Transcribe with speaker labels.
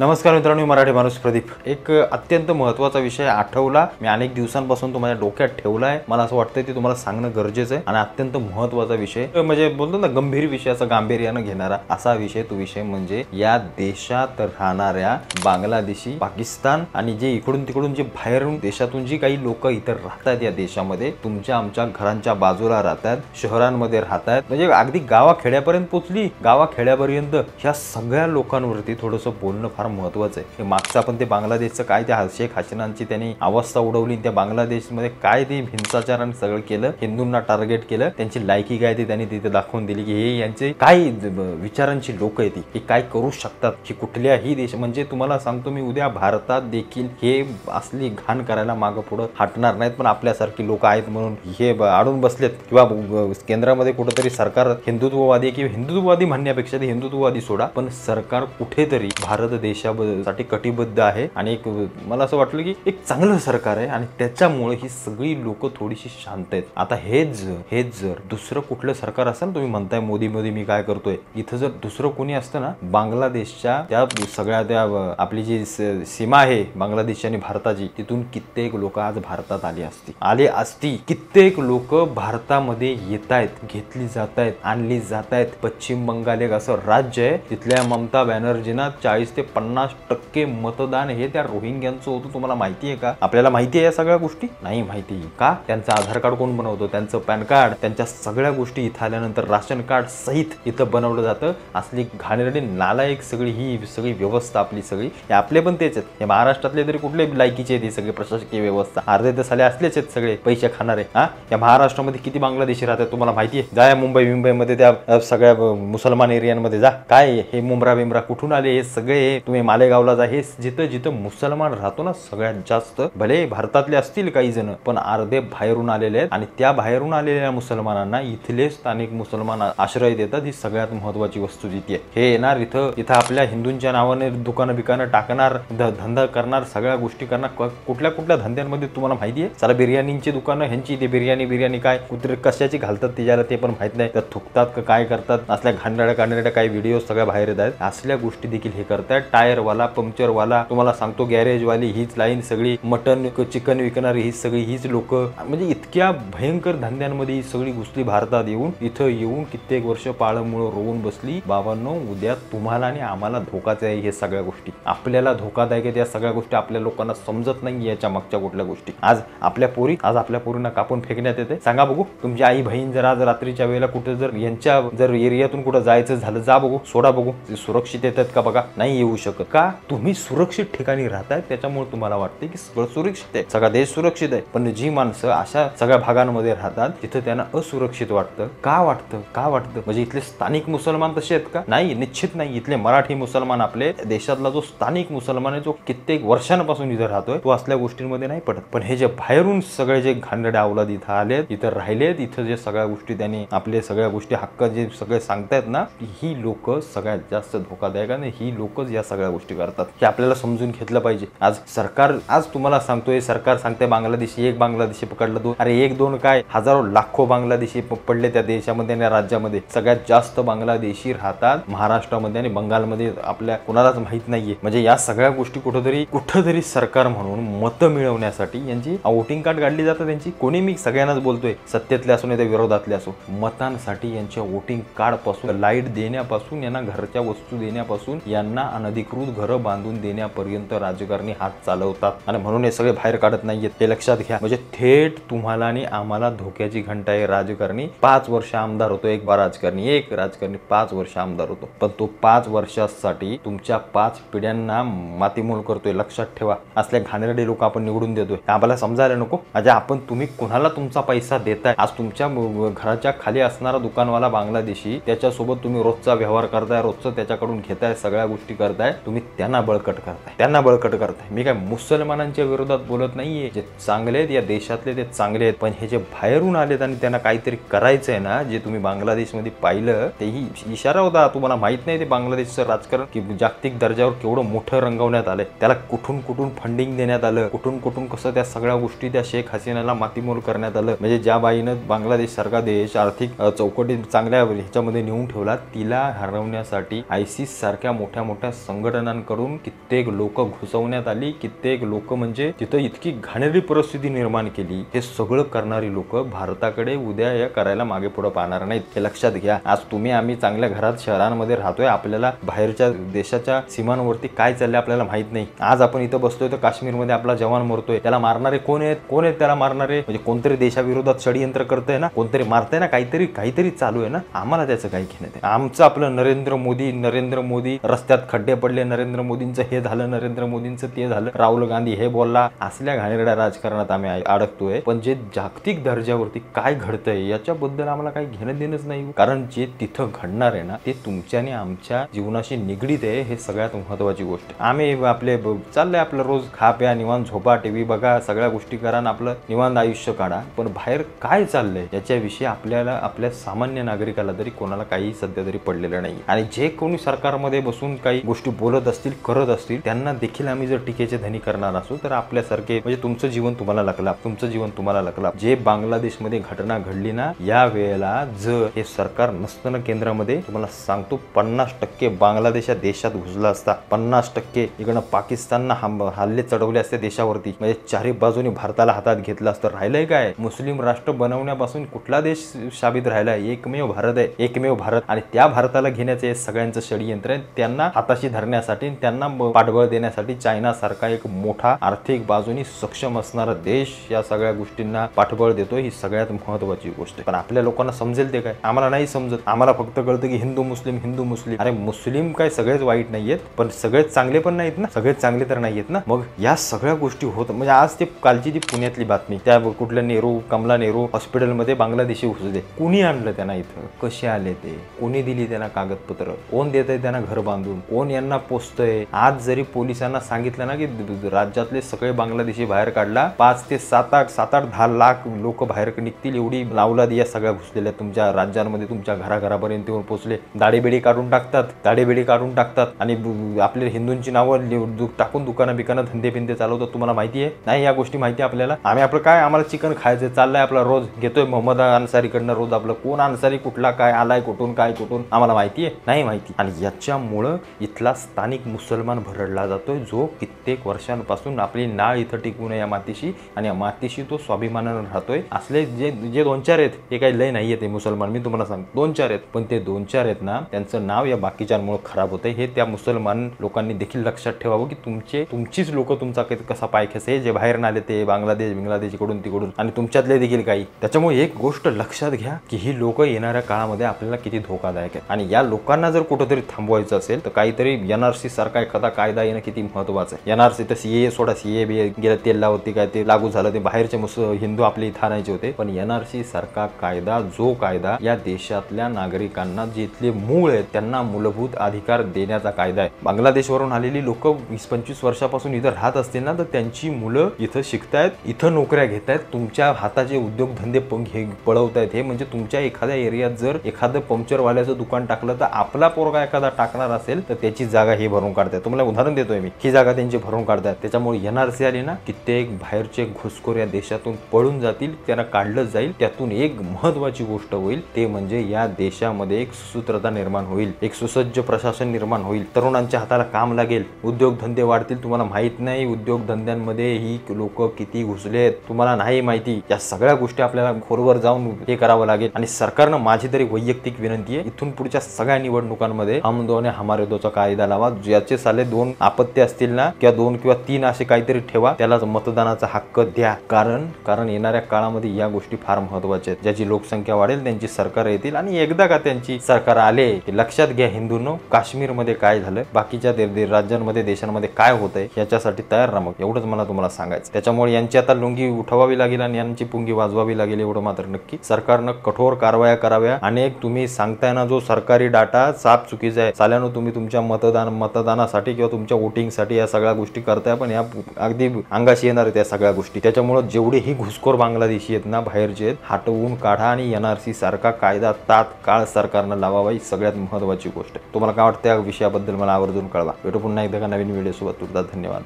Speaker 1: नमस्कार मित्रांनो, मराठी माणूस प्रदीप. एक अत्यंत महत्त्वाचा विषय आठवला, मी अनेक दिवसांपासून तो माझ्या डोक्यात ठेवलाय. मला असं वाटतं ते तुम्हाला सांगणं गरजेचं आहे आणि अत्यंत महत्त्वाचा विषय म्हणजे बोलतो ना गंभीर विषयाचा गांभीर्यानं घेणारा असा विषय. तो विषय म्हणजे या देशात राहणाऱ्या बांगलादेशी, पाकिस्तान आणि जे इकडून तिकडून जे बाहेरून देशातून जी काही लोक इतर राहतात या देशामध्ये, तुमच्या आमच्या घरांच्या बाजूला राहतात, शहरांमध्ये राहतात, म्हणजे अगदी गावाखेड्यापर्यंत पोचली, गावाखेड्यापर्यंत ह्या सगळ्या लोकांवरती थोडंसं बोलणं फार महत्वाचं आहे. मागचा पण ते बांगलादेशचं काय त्या शेख हसीनांची त्यांनी अवस्था उडवली, त्या बांगलादेशमध्ये काय ते हिंसाचाराने सगळं केलं, हिंदूंना टार्गेट केलं, त्यांची लायकी काय ती त्यांनी तिथे दाखवून दिली की हे यांचे काय विचारांची लोक आहेत, हे काय करू शकतात, ही कुठल्याही देश. म्हणजे तुम्हाला सांगतो मी, उद्या भारतात देखील हे असली घाण करायला मागं पुढं हटणार नाहीत. पण आपल्यासारखी लोक आहेत म्हणून हे अडून बसलेत किंवा केंद्रामध्ये कुठेतरी सरकार हिंदुत्ववादी किंवा हिंदुत्ववादी म्हणण्यापेक्षा ते हिंदुत्ववादी सोडा, पण सरकार कुठेतरी भारत देशासाठी कटिबद्ध आहे आणि एक मला असं वाटलं की एक चांगलं सरकार आहे आणि त्याच्यामुळे ही सगळी लोक थोडीशी शांत आहेत. आता हेच जर दुसरं कुठलं सरकार असेल, तुम्ही म्हणताय मोदी मी काय करतोय, इथं जर दुसरं कोणी असतं ना, बांगलादेशच्या त्या सगळ्या त्या आपली जी सीमा आहे बांगलादेश आणि भारताची, तिथून कित्येक लोक आज भारतात आली असती. कित्येक लोक भारतामध्ये येत आहेत, घेतली जात आहेत, आणली जात आहेत. पश्चिम बंगाल एक असं राज्य आहे, तिथल्या ममता बॅनर्जींना 40 ते 50% मतदान हे त्या रोहिंग्यांचं होतं. तुम्हाला माहिती आहे का? आपल्याला माहिती आहे या सगळ्या गोष्टी? नाही माहिती का? त्यांचं आधार कार्ड कोण बनवतो, त्यांचं पॅन कार्ड, त्यांच्या सगळ्या गोष्टी इथं आल्यानंतर राशन कार्ड सहित इथं बनवलं जातं. असली घाणेरडी नालायक ही सगळी व्यवस्था आपली सगळी, हे आपले पण तेच आहेत. हे महाराष्ट्रातले तरी कुठले लायकीचे आहेत ही सगळी प्रशासकीय व्यवस्था? अर्धे तर साले असलेच आहेत सगळे पैसे खाणारे. या महाराष्ट्रामध्ये किती बांगलादेशी राहतात तुम्हाला माहिती आहे? जा मुंबईमध्ये त्या सगळ्या मुसलमान एरियांमध्ये जा, काय हे मुंब्रा कुठून आले हे सगळे? तुम्ही मालेगावला जा, हे जिथं मुसलमान राहतो ना सगळ्यात जास्त, भले भारतातले असतील काही जण, पण अर्धे बाहेरून आलेले आहेत आणि त्या बाहेरून आलेल्या मुसलमानांना इथले स्थानिक मुसलमान आश्रय देतात. ही सगळ्यात महत्वाची वस्तू जिथे हे येणार इथं आपल्या हिंदूंच्या नावाने दुकानं बिकानं टाकणार, धंदा करणार, सगळ्या गोष्टी करणार. कुठल्या धंद्यांमध्ये तुम्हाला माहिती आहे? चला बिर्याणींची दुकानं, ह्यांची ते बिर्याणी काय कुत्रे कशाची घालतात त्याला ते पण माहित नाही, तर थुकतात का काय करतात, असल्या घाणेरड्या काही व्हिडिओ सगळ्या बाहेर येत आहेत. असल्या गोष्टी देखील हे करतात. टायरवाला, पंक्चरवाला, तुम्हाला सांगतो गॅरेजवाली, हीच लाईन सगळी, मटन चिकन विकणारी हीच लोक, म्हणजे इतक्या भयंकर धंद्यांमध्ये ही सगळी घुसली भारतात येऊन कित्येक वर्ष पाळमुळं रोवून बसली. बाबांनो, उद्या तुम्हाला आणि आम्हाला धोकाच आहे. हे सगळ्या गोष्टी आपल्याला धोकादायक आहेत. या सगळ्या गोष्टी आपल्या लोकांना समजत नाही याच्या मागच्या कुठल्या गोष्टी. आज आपल्या पोरींना कापून फेकण्यात येते. सांगा बघू, तुमची आई बहीण जर आज रात्रीच्या वेळेला कुठे जर एरियातून कुठं जायचं झालं, जा बघू, सोडा बघू, सुरक्षित येतात का बघा. नाही येऊ शकत. का? तुम्ही सुरक्षित ठिकाणी राहताय, त्याच्यामुळे तुम्हाला वाटते की सगळं सुरक्षित आहे, सगळा देश सुरक्षित आहे. पण जी माणसं अशा सगळ्या भागांमध्ये राहतात तिथं त्यांना असुरक्षित वाटतं. का वाटतं? म्हणजे इथले स्थानिक मुसलमान तसे आहेत का? नाही, निश्चित नाही. इथले मराठी मुसलमान, आपले देशातला जो स्थानिक मुसलमान आहे, जो कित्येक वर्षांपासून इथं राहतोय, तो असल्या गोष्टींमध्ये नाही पडत. पण हे जे बाहेरून सगळे जे घाणेरड्या अवलाद इथं आलेत, इथं राहिलेत, इथं जे सगळ्या गोष्टी त्यांनी आपले सगळ्या गोष्टी हक्क जे सगळे सांगतायत ना, ही लोक सगळ्यात जास्त धोकादायक आणि ही लोकच या सगळ्या गोष्टी करतात. हे आपल्याला समजून घेतलं पाहिजे. आज तुम्हाला सांगतोय, सरकार सांगते बांगलादेशी, एक बांगलादेशी पकडलं, दोन, अरे एक दोन काय, हजारो लाखो बांगलादेशी पडले त्या देशामध्ये आणि राज्यामध्ये. सगळ्यात जास्त बांगलादेशी राहतात महाराष्ट्रामध्ये आणि बंगालमध्ये, आपल्या कोणालाच माहित नाहीये. म्हणजे या सगळ्या गोष्टी कुठंतरी सरकार म्हणून मतं मिळवण्यासाठी यांची वोटिंग कार्ड काढली जातात त्यांची. कोणी, मी सगळ्यांनाच बोलतोय, सत्तेतले असो नाही तर विरोधातले असो, मतांसाठी यांच्या वोटिंग कार्ड पासून, लाईट देण्यापासून, यांना घरच्या वस्तू देण्यापासून, यांना अनधिकृत घरं बांधून देण्यापर्यंत राजकारणी हात चालवतात. आणि म्हणून हे सगळे बाहेर काढत नाहीयेत, हे लक्षात घ्या. म्हणजे थेट तुम्हाला आणि आम्हाला धोक्याची घंटा आहे. राजकारणी 5 वर्ष आमदार होतो, एक राजकारणी 5 वर्ष आमदार होतो, पण तो 5 वर्षासाठी तुमच्या 5 पिढ्यांना मातीमोल करतोय. लक्षात ठेवा. असल्या घाणेरडे लोक आपण निवडून देतोय. आम्हाला समजायला नको. तुम्ही कुणाला तुमचा पैसा देताय? आज तुमच्या घराच्या खाली असणारा दुकानवाला बांगलादेशी, त्याच्यासोबत तुम्ही रोजचा व्यवहार करताय, रोजचं त्याच्याकडून घेताय, सगळ्या गोष्टी करताय, तुम्ही त्यांना बळकट करताय. मी काय मुसलमानांच्या विरोधात बोलत नाहीये. जे चांगले आहेत या देशातले ते चांगले आहेत, पण हे जे बाहेरून आलेत आणि त्यांना काहीतरी करायचंय ना, जे तुम्ही बांगलादेशमध्ये पाहिलं, तेही इशारा होता. तुम्हाला माहित नाही ते बांगलादेशचं राजकारण की जागतिक दर्जावर केवढं मोठं रंगवण्यात आलंय. त्याला कुठून फंडिंग देण्यात आलं, कुठून कसं त्या सगळ्या गोष्टी त्या शेख हसीनाला मातीमोल करण्यात आलं. म्हणजे ज्या बाईनं बांगलादेश सारखा देश आर्थिक चौकटी चांगल्या ह्याच्यामध्ये नेऊन ठेवला, तिला हरवण्यासाठी आयसिस सारख्या मोठ्या संघटनांकडून कित्येक लोक घुसवण्यात आली, कित्येक लोक म्हणजे तिथं इतकी घाणेरडी परिस्थिती निर्माण केली। हे सगळं करणारी लोक भारताकडे उद्या या करायला मागे पुढे पाहणार नाहीत, हे लक्षात घ्या। आज तुम्ही आम्ही चांगल्या घरात शहरांमध्ये राहतोय, आपल्याला बाहेरच्या देशाच्या सीमांवरती काय चाललंय आपल्याला माहित नाही। आज आपण इथं बसतोय तर काश्मीरमध्ये आपला जवान मरतोय, त्याला मारणारे कोण आहेत? कोण आहेत त्याला मारणारे? म्हणजे कोणतरी देशाविरोधात षडयंत्र करतंय ना, कोणतरी मारतंय ना, काहीतरी चालू आहे ना। आम्हाला त्याचं काही घेणं नाही। आमचं आपलं नरेंद्र मोदी रस्त्यात खड्डे पडले, नरेंद्र मोदींचं हे झालं, नरेंद्र मोदींचं ते झालं, राहुल गांधी हे बोलला, असल्या घाणेरड्या राजकारणात आम्ही अडकतोय। पण जे जागतिक दर्जावरती काय घडतंय याच्याबद्दल आम्हाला काही घेणं देणंच नाही, कारण जे तिथं घडणार आहे ना ते तुमच्या आणि आमच्या जीवनाशी निगडीत आहे, हे सगळ्यात महत्त्वाची गोष्ट। आम्ही आपले चाललंय आपलं रोज खा प्या, निवांत झोपा, टीव्ही बघा, सगळ्या गोष्टी करा, आपलं निवांत आयुष्य काढा, पण बाहेर काय चाललंय याच्याविषयी आपल्या सामान्य नागरिकाला तरी कोणाला काही सध्या तरी पडलेलं नाही। आणि जे कोणी सरकारमध्ये बसून काही गोष्टी बोलत असतील, करत असतील, त्यांना देखील आम्ही जर टीकेचे धनी करणार असू तर आपल्यासारखे म्हणजे तुमचं जीवन तुम्हाला लकला। जे बांगलादेशमध्ये घटना घडली ना, या वेळेला जर हे सरकार नसतं ना केंद्रामध्ये, तुम्हाला सांगतो 50% बांगलादेश देशात घुसला असता, 50% इकडनं पाकिस्ताननं हल्ले चढवले असते देशावरती, म्हणजे चारी बाजूनी भारताला हातात घेतलं असतं। राहिलंय काय? मुस्लिम राष्ट्र बनवण्यापासून कुठला देश साबित राहिलाय? एकमेव भारत आहे, एकमेव भारत। आणि त्या भारताला घेण्याचे सगळ्यांचं षडयंत्र आहे, त्यांना हाताशी धरण्यासाठी, त्यांना पाठबळ देण्यासाठी चायना सारखा एक मोठा आर्थिक बाजूनी सक्षम असणारा देश या सगळ्या गोष्टींना पाठबळ देतोय। ही सगळ्यात महत्त्वाची गोष्ट आहे, पण आपल्या लोकांना समजेल ते काय? आम्हाला नाही समजत। आम्हाला फक्त कळतं की हिंदू मुस्लिम। अरे मुस्लिम काय सगळेच वाईट नाहीयेत, पण सगळेच चांगले पण नाहीत ना, सगळेच चांगले तर नाहीयेत ना। मग या सगळ्या गोष्टी होत म्हणजे आज ते कालची ती पुण्यातली बातमी, त्या कुठल्या कमला नेहरू हॉस्पिटलमध्ये बांगलादेशी घुसले, कुणी आणलं त्यांना इथं? कसे आले ते? कोणी दिली त्यांना कागदपत्र? कोण देतंय त्यांना घर बांधून? कोण यांना पोचतंय? आज जरी पोलिसांना सांगितलं ना की राज्यातले सगळे बांगलादेशी बाहेर काढला, 5 ते 7-8-10 लाख लोक बाहेर निघतील, एवढी लावलादी या सगळ्या घुसलेल्या तुमच्या राज्यांमध्ये, तुमच्या घराघरापर्यंत येऊन पोहोचले। दाढीबेडी काढून टाकतात आणि आपल्या हिंदूंची नावं टाकून दुकानं बिकानं धंदे बिंदे चालवतात। तुम्हाला माहिती आहे नाही? या गोष्टी माहिती आपल्याला? आम्ही आपलं काय, आम्हाला चिकन खायचं चाललंय आपला, रोज घेतोय मोहम्मद अन्सारीकडनं रोज आपलं। कोण अन्सारी, कुठला, काय आलाय, कुठून आम्हाला माहिती आहे? नाही माहिती। आणि याच्यामुळं इथला स्थानिक मुसलमान भरडला जातोय, जो कित्येक वर्षांपासून आपली नाळ इथं टिकवून या मातीशी, आणि या मातीशी तो स्वाभिमानानं राहतोय। असले जे 2-4 आहेत, हे काही लय नाहीये ते मुसलमान, मी तुम्हाला सांगतो 2-4 आहेत, पण ते 2-4 आहेत ना, त्यांचं नाव या बाकीच्यांमुळे खराब होतंय। हे त्या मुसलमान लोकांनी देखील लक्षात ठेवावं की तुमचीच लोक तुमचा कसा पाय खेचे, जे बाहेर आले ते बांगलादेश इकडून तिकडून, आणि तुमच्यातले देखील काही। त्याच्यामुळे एक गोष्ट लक्षात घ्या की ही लोक येणाऱ्या काळामध्ये आपल्याला किती धोकादायक आहेत, आणि या लोकांना जर कुठेतरी थांबवायचं असेल तर काहीतरी NRC सारखा एखादा कायदा येणं किती महत्त्वाचं आहे। NRC तर CAA सोडा, CAA गेल्या तेल होती काय ते लागू झालं, ते बाहेरचे हिंदू आपले इथं आणायचे होते, पण NRC सारखा कायदा, जो कायदा या देशातल्या नागरिकांना, जिथले मूळ आहेत त्यांना मूलभूत अधिकार देण्याचा कायदा आहे। बांगलादेशवरून आलेली लोक 20-25 वर्षापासून इथं राहत असतील ना, तर त्यांची मुलं इथं शिकतायत, इथं नोकऱ्या घेतायत, तुमच्या हाताचे उद्योगधंदे पळवतायत। हे म्हणजे तुमच्या एखाद्या एरियात जर एखादं पंक्चरवाल्याचं दुकान टाकलं तर आपला पोरगा एखादा टाकणार असेल तर त्याची जागा हे भरून काढतात। तुम्हाला उदाहरण देतोय मी, ही जागा त्यांची भरून काढतात। त्याच्यामुळे NRC आली ना, कित्येक बाहेरचे घुसखोर या देशातून पळून जातील, त्यांना काढलं जाईल। त्यातून एक महत्त्वाची गोष्ट होईल, ते म्हणजे या देशामध्ये एक सुसूत्रता निर्माण होईल, एक सुसज्ज प्रशासन निर्माण होईल, तरुणांच्या हाताला काम लागेल, उद्योगधंदे वाढतील। तुम्हाला माहित नाही उद्योगधंद्यांमध्ये ही लोक किती घुसलेत, तुम्हाला नाही माहिती। या सगळ्या गोष्टी आपल्याला खोलवर जाऊन हे करावं लागेल। आणि सरकारनं, माझी तरी वैयक्तिक विनंती आहे, इथून पुढच्या सगळ्या निवडणुकांमध्ये हम दो ने हमारे दोचा कायदा लावा। ज्याचे साले 2 आपत्ती असतील ना, किंवा 2 किंवा 3 असे काहीतरी ठेवा, त्यालाच मतदानाचा हक्क द्या। कारण येणाऱ्या काळामध्ये या गोष्टी फार महत्त्वाच्या आहेत। ज्याची लोकसंख्या वाढेल त्यांची सरकार येतील, आणि एकदा का त्यांची सरकार आले की लक्षात घ्या हिंदूंनो, काश्मीरमध्ये काय झालं, बाकीच्या राज्यांमध्ये, देशांमध्ये काय होतंय, याच्यासाठी तयार राहा। मग एवढंच मला तुम्हाला सांगायचं। त्याच्यामुळे यांची आता लुंगी उठवावी लागेल आणि यांची पुंगी वाजवावी लागेल, एवढं मात्र नक्की। सरकारनं कठोर कारवाया कराव्या। अनेक तुम्ही सांगताय ना जो सरकारी डाटा साफ चुकीचा आहे, साल्यानो तुम्ही तुमच्या मतदानासाठी किंवा तुमच्या वोटिंगसाठी या सगळ्या गोष्टी करताय, पण या अगदी अंगाशी येणार आहेत या सगळ्या गोष्टी। त्याच्यामुळे जेवढे ही घुसखोर बांगलादेशी आहेत ना, बाहेरचे आहेत, हटवून काढा आणि NRC सारखा कायदा तात्काळ सरकारनं लावावा, ही सगळ्यात महत्त्वाची गोष्ट आहे। तुम्हाला काय वाटतं या विषयाबद्दल मला आवर्जून कळवा। भेटू पुन्हा एकदा नवीन व्हिडिओ सोबत। तुर्तास धन्यवाद।